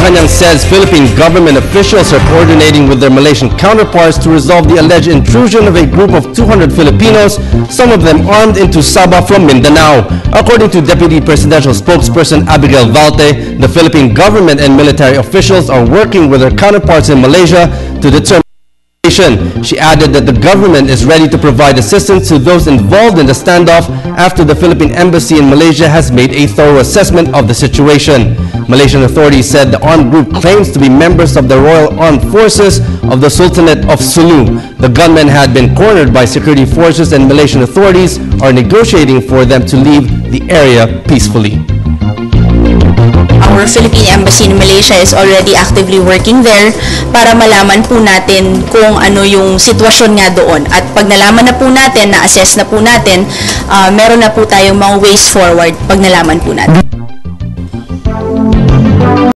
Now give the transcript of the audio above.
Malacanang says Philippine government officials are coordinating with their Malaysian counterparts to resolve the alleged intrusion of a group of 200 Filipinos, some of them armed, into Sabah from Mindanao. According to Deputy Presidential Spokesperson Abigail Valte, the Philippine government and military officials are working with their counterparts in Malaysia to determine. She added that the government is ready to provide assistance to those involved in the standoff after the Philippine Embassy in Malaysia has made a thorough assessment of the situation. Malaysian authorities said the armed group claims to be members of the Royal Armed Forces of the Sultanate of Sulu. The gunmen had been cornered by security forces and Malaysian authorities are negotiating for them to leave the area peacefully. Our Philippine Embassy in Malaysia is already actively working there para malaman po natin kung ano yung sitwasyon nga doon. At pag nalaman na po natin, na-assess na po natin, meron na po tayong mga ways forward pag nalaman po natin.